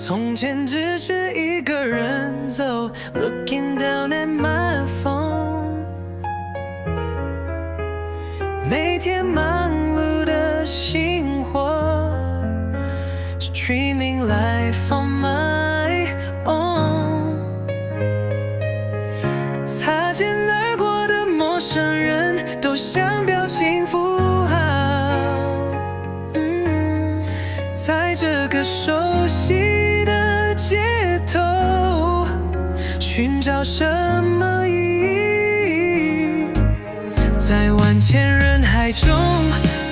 从前只是一个人走 ，Looking down at my phone， 每天忙碌的sinh活 ，Streaming life on my own。擦肩而过的陌生人，都像表情符号。在这个熟悉的街头，寻找什么意义？在万千人海中，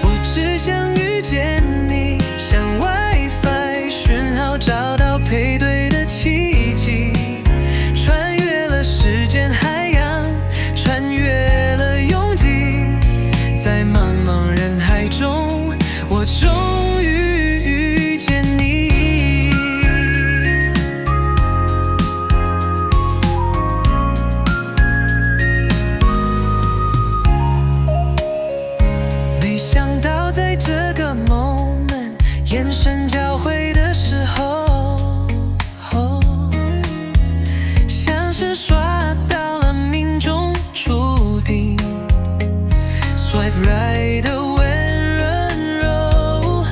我只想遇见你，像 WiFi 讯号找到配对的奇迹，穿越了时间海洋，穿越了拥挤，在茫茫人海中，我终于遇见你。没想到在这个 moment， 眼神交汇的时候，像是刷到了命中注定。Swipe right 的温柔，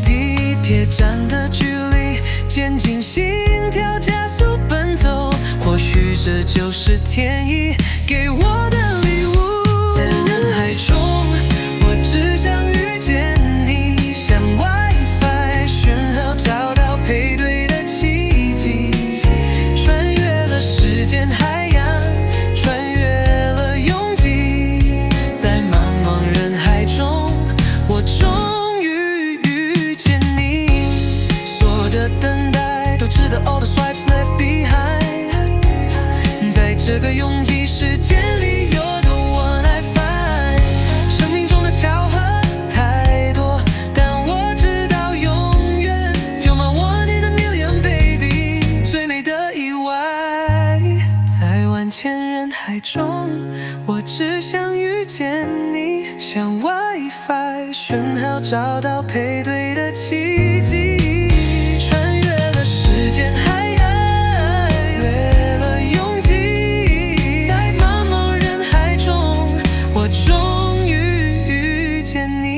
地铁站的距离渐近，心跳加速奔走，或许这就是天意给我的礼物。在人海中，我只想遇见你，像 WiFi 讯号找到配对的奇迹，穿越了时间海洋，穿越了拥挤，在茫茫人海中，我终于遇见你。所有的等待都值得 all the swipes left behind， 在这个拥挤世界里，You're the one I find。生命中的巧合太多，但我知道永远 You're my one in a million baby， 最美的意外。在万千人海中，我只想遇见你，像 WiFi 讯号找到配对的奇迹，穿越了时间海洋，越了拥挤，在茫茫人海中，我终于遇见你。